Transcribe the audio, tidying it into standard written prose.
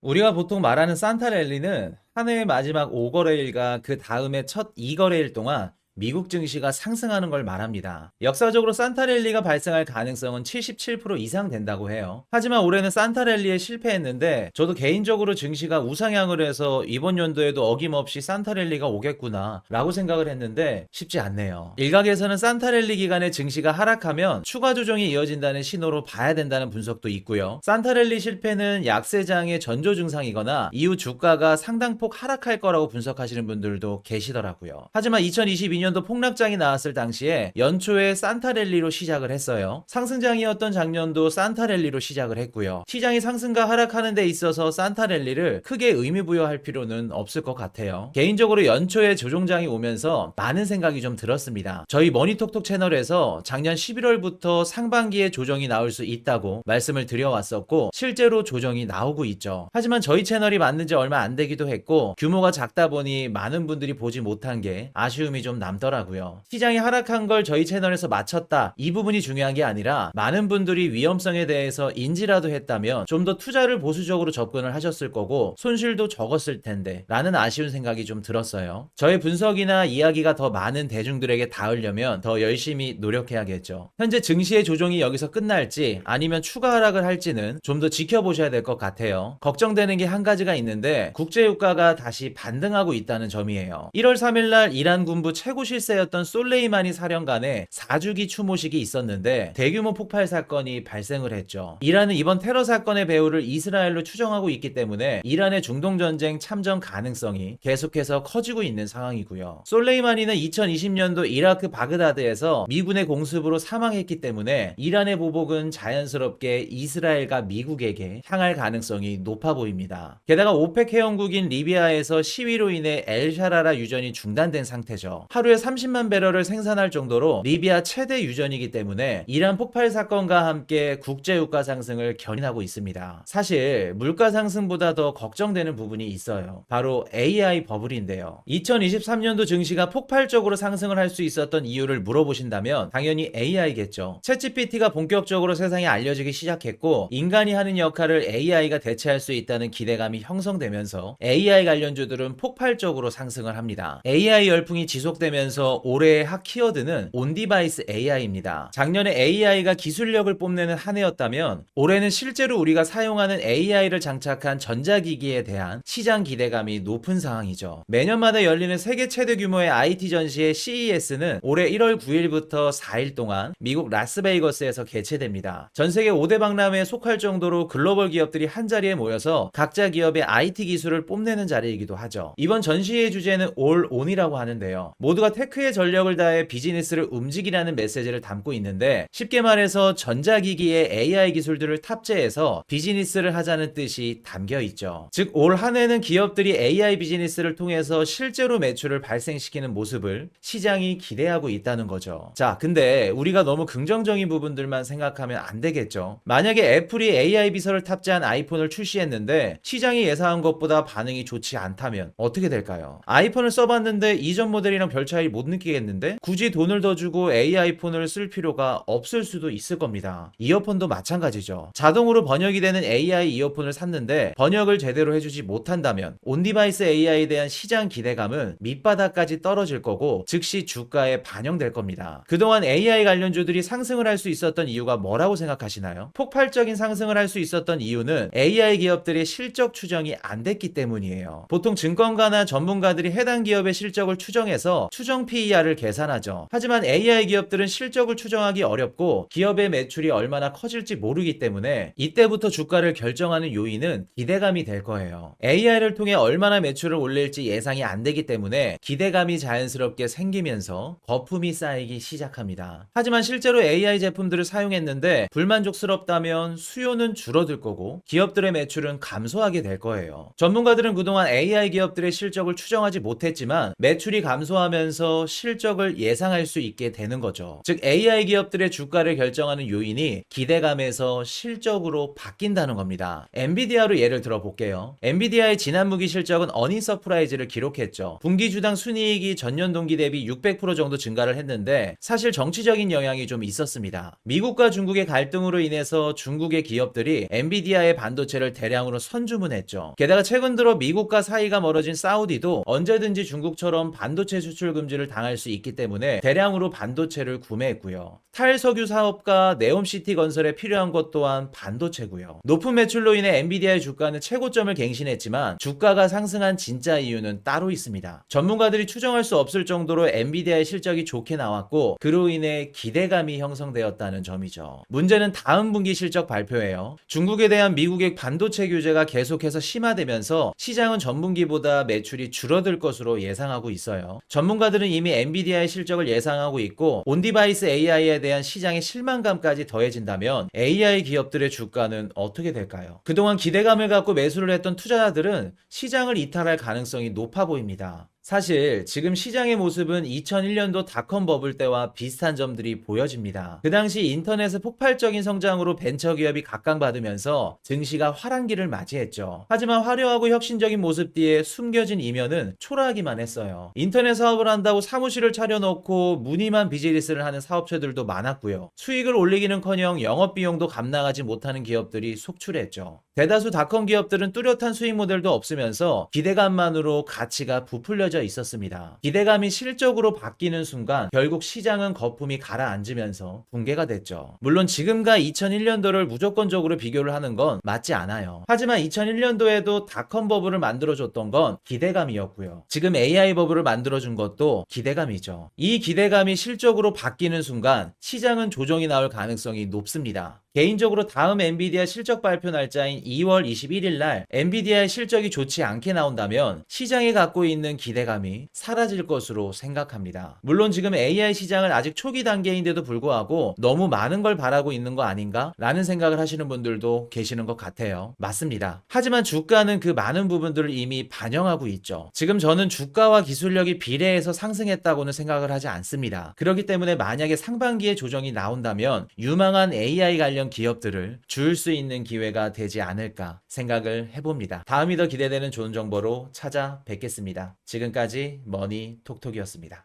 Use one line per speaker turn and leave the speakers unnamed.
우리가 보통 말하는 산타 랠리는 한 해의 마지막 5거래일과 그 다음에 첫 2거래일 동안 미국 증시가 상승하는 걸 말합니다. 역사적으로 산타 랠리가 발생할 가능성은 77% 이상 된다고 해요. 하지만 올해는 산타 랠리에 실패했는데 저도 개인적으로 증시가 우상향을 해서 이번 연도에도 어김없이 산타 랠리가 오겠구나 라고 생각을 했는데 쉽지 않네요. 일각에서는 산타 랠리 기간에 증시가 하락하면 추가 조정이 이어진다는 신호로 봐야 된다는 분석도 있고요. 산타 랠리 실패는 약세장의 전조 증상이거나 이후 주가가 상당폭 하락할 거라고 분석하시는 분들도 계시더라고요. 하지만 2022년도 폭락장이 나왔을 당시에 연초에 산타 랠리로 시작을 했어요. 상승장이었던 작년도 산타 랠리로 시작을 했고요. 시장이 상승과 하락하는 데 있어서 산타 랠리를 크게 의미부여할 필요는 없을 것 같아요. 개인적으로 연초에 조종장이 오면서 많은 생각이 좀 들었습니다. 저희 머니톡톡 채널에서 작년 11월부터 상반기에 조정이 나올 수 있다고 말씀을 드려왔었고 실제로 조정이 나오고 있죠. 하지만 저희 채널이 만든 지 얼마 안 되기도 했고 규모가 작다 보니 많은 분들이 보지 못한 게 아쉬움이 좀 남더라고요. 시장이 하락한 걸 저희 채널에서 맞췄다, 이 부분이 중요한 게 아니라 많은 분들이 위험성에 대해서 인지라도 했다면 좀 더 투자를 보수적으로 접근을 하셨을 거고 손실도 적었을 텐데 라는 아쉬운 생각이 좀 들었어요. 저의 분석이나 이야기가 더 많은 대중들에게 닿으려면 더 열심히 노력해야겠죠. 현재 증시의 조정이 여기서 끝날지 아니면 추가 하락을 할지는 좀 더 지켜보셔야 될 것 같아요. 걱정되는 게 한 가지가 있는데 국제유가가 다시 반등하고 있다는 점이에요. 1월 3일날 이란 군부 최고 실세였던 솔레이마니 사령관의 4주기 추모식이 있었는데 대규모 폭발 사건이 발생을 했죠. 이란은 이번 테러 사건의 배후를 이스라엘로 추정하고 있기 때문에 이란의 중동전쟁 참전 가능성이 계속해서 커지고 있는 상황이고요. 솔레이마니는 2020년도 이라크 바그다드에서 미군의 공습으로 사망했기 때문에 이란의 보복은 자연스럽게 이스라엘과 미국에게 향할 가능성이 높아 보입니다. 게다가 오펙 회원국인 리비아에서 시위로 인해 엘샤라라 유전이 중단된 상태죠. 하루에 30만 배럴을 생산할 정도로 리비아 최대 유전이기 때문에 이란 폭발 사건과 함께 국제유가 상승을 견인하고 있습니다. 사실 물가 상승보다 더 걱정되는 부분이 있어요. 바로 AI 버블인데요. 2023년도 증시가 폭발적으로 상승을 할 수 있었던 이유를 물어보신다면 당연히 AI겠죠. 챗GPT가 본격적으로 세상에 알려지기 시작했고 인간이 하는 역할을 AI가 대체할 수 있다는 기대감이 형성되면서 AI 관련주들은 폭발적으로 상승을 합니다. AI 열풍이 지속되면서 올해의 핫 키워드는 온디바이스 AI입니다. 작년에 AI가 기술력을 뽐내는 한 해였다면 올해는 실제로 우리가 사용하는 AI를 장착한 전자기기에 대한 시장 기대감이 높은 상황이죠. 매년마다 열리는 세계 최대 규모의 IT 전시회 CES는 올해 1월 9일부터 4일 동안 미국 라스베이거스에서 개최됩니다. 전 세계 5대 박람회에 속할 정도로 글로벌 기업들이 한자리에 모여서 각자 기업의 IT 기술을 뽐내는 자리이기도 하죠. 이번 전시회의 주제는 All On이라고 하는데요. 모두가 테크의 전력을 다해 비즈니스를 움직이라는 메시지를 담고 있는데 쉽게 말해서 전자기기에 AI 기술들을 탑재해서 비즈니스를 하자는 뜻이 담겨 있죠. 즉 올 한 해는 기업들이 AI 비즈니스를 통해서 실제로 매출을 발생시키는 모습을 시장이 기대하고 있다는 거죠. 자, 근데 우리가 너무 긍정적인 부분들만 생각하면 안 되겠죠. 만약에 애플이 AI 비서를 탑재한 아이폰을 출시했는데 시장이 예상한 것보다 반응이 좋지 않다면 어떻게 될까요? 아이폰을 써봤는데 이전 모델이랑 별 차이 못 느끼겠는데 굳이 돈을 더 주고 AI 폰을 쓸 필요가 없을 수도 있을 겁니다. 이어폰도 마찬가지죠. 자동으로 번역이 되는 AI 이어폰을 샀는데 번역을 제대로 해주지 못한다면 온디바이스 AI에 대한 시장 기대감은 밑바닥까지 떨어질 거고 즉시 주가에 반영될 겁니다. 그동안 AI 관련주들이 상승을 할 수 있었던 이유가 뭐라고 생각하시나요? 폭발적인 상승을 할 수 있었던 이유는 AI 기업들의 실적 추정이 안 됐기 때문이에요. 보통 증권가나 전문가들이 해당 기업의 실적을 추정해서 추정 PER을 계산하죠. 하지만 AI 기업들은 실적을 추정하기 어렵고 기업의 매출이 얼마나 커질지 모르기 때문에 이때부터 주가를 결정하는 요인은 기대감이 될 거예요. AI를 통해 얼마나 매출을 올릴지 예상이 안 되기 때문에 기대감이 자연스럽게 생기면서 거품이 쌓이기 시작합니다. 하지만 실제로 AI 제품들을 사용했는데 불만족스럽다면 수요는 줄어들 거고 기업들의 매출은 감소하게 될 거예요. 전문가들은 그동안 AI 기업들의 실적을 추정하지 못했지만 매출이 감소하면서 바뀌면서 실적을 예상할 수 있게 되는 거죠. 즉 AI 기업들의 주가를 결정하는 요인이 기대감에서 실적으로 바뀐다는 겁니다. 엔비디아로 예를 들어 볼게요. 엔비디아의 지난 분기 실적은 어닝 서프라이즈를 기록했죠. 분기 주당 순이익이 전년 동기 대비 600% 정도 증가를 했는데 사실 정치적인 영향이 좀 있었습니다. 미국과 중국의 갈등으로 인해서 중국의 기업들이 엔비디아의 반도체를 대량으로 선주문했죠. 게다가 최근 들어 미국과 사이가 멀어진 사우디도 언제든지 중국처럼 반도체 수출 금지를 당할 수 있기 때문에 대량으로 반도체를 구매했고요. 탈석유 사업과 네옴시티 건설에 필요한 것 또한 반도체고요. 높은 매출로 인해 엔비디아의 주가는 최고점을 갱신했지만 주가가 상승한 진짜 이유는 따로 있습니다. 전문가들이 추정할 수 없을 정도로 엔비디아의 실적이 좋게 나왔고 그로 인해 기대감이 형성되었다는 점이죠. 문제는 다음 분기 실적 발표예요. 중국에 대한 미국의 반도체 규제가 계속해서 심화되면서 시장은 전분기보다 매출이 줄어들 것으로 예상하고 있어요. 전문가들은 이미 엔비디아의 실적을 예상하고 있고 온디바이스 AI에 대한 시장의 실망감까지 더해진다면 AI 기업들의 주가는 어떻게 될까요? 그동안 기대감을 갖고 매수를 했던 투자자들은 시장을 이탈할 가능성이 높아 보입니다. 사실 지금 시장의 모습은 2001년도 닷컴 버블 때와 비슷한 점들이 보여집니다. 그 당시 인터넷의 폭발적인 성장으로 벤처기업이 각광받으면서 증시가 화랑기를 맞이했죠. 하지만 화려하고 혁신적인 모습 뒤에 숨겨진 이면은 초라하기만 했어요. 인터넷 사업을 한다고 사무실을 차려놓고 무늬만 비즈니스를 하는 사업체들도 많았고요. 수익을 올리기는커녕 영업비용도 감당하지 못하는 기업들이 속출했죠. 대다수 닷컴 기업들은 뚜렷한 수익 모델도 없으면서 기대감만으로 가치가 부풀려져 있었습니다. 기대감이 실적으로 바뀌는 순간 결국 시장은 거품이 가라앉으면서 붕괴가 됐죠. 물론 지금과 2001년도를 무조건적으로 비교를 하는 건 맞지 않아요. 하지만 2001년도에도 닷컴 버블을 만들어줬던 건 기대감이었고요. 지금 AI 버블을 만들어준 것도 기대감이죠. 이 기대감이 실적으로 바뀌는 순간 시장은 조정이 나올 가능성이 높습니다. 개인적으로 다음 엔비디아 실적 발표 날짜인 2월 21일 날 엔비디아의 실적이 좋지 않게 나온다면 시장이 갖고 있는 기대감이 사라질 것으로 생각합니다. 물론 지금 AI 시장은 아직 초기 단계인데도 불구하고 너무 많은 걸 바라고 있는 거 아닌가? 라는 생각을 하시는 분들도 계시는 것 같아요. 맞습니다. 하지만 주가는 그 많은 부분들을 이미 반영하고 있죠. 지금 저는 주가와 기술력이 비례해서 상승했다고는 생각을 하지 않습니다. 그렇기 때문에 만약에 상반기에 조정이 나온다면 유망한 AI 관련 기업들을 줄 수 있는 기회가 되지 않을까 생각을 해봅니다. 다음이 더 기대되는 좋은 정보로 찾아뵙겠습니다. 지금까지 머니톡톡이었습니다.